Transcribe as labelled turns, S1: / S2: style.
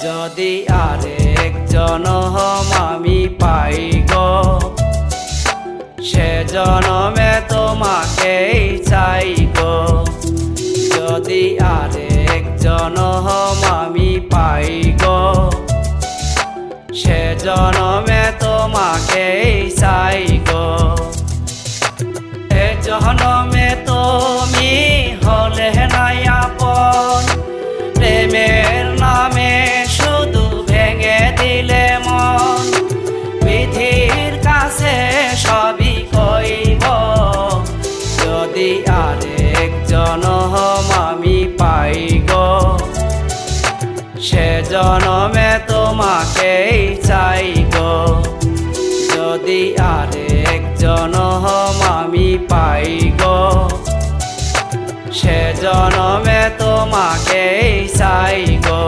S1: যদি আরেক জনম আমি পাই গো, সে জনমে তোমাকেই চাই গো। যদি আরেক জনম আমি পাই গো, সে জনমে তোমাকেই চাই গো। এ জনমে তুমি হলে নাই আপন, প্রেমের নামে শুধু ভেঙে দিলে মন। বিধির কাছে সবই কইব, যদি আরেক জনম আমি পাই গো, সে জনমে তোমাকেই চাই গো। যদি আরেক জনম আমি পাই গো, সে জনমে তোমাকেই চাই গো।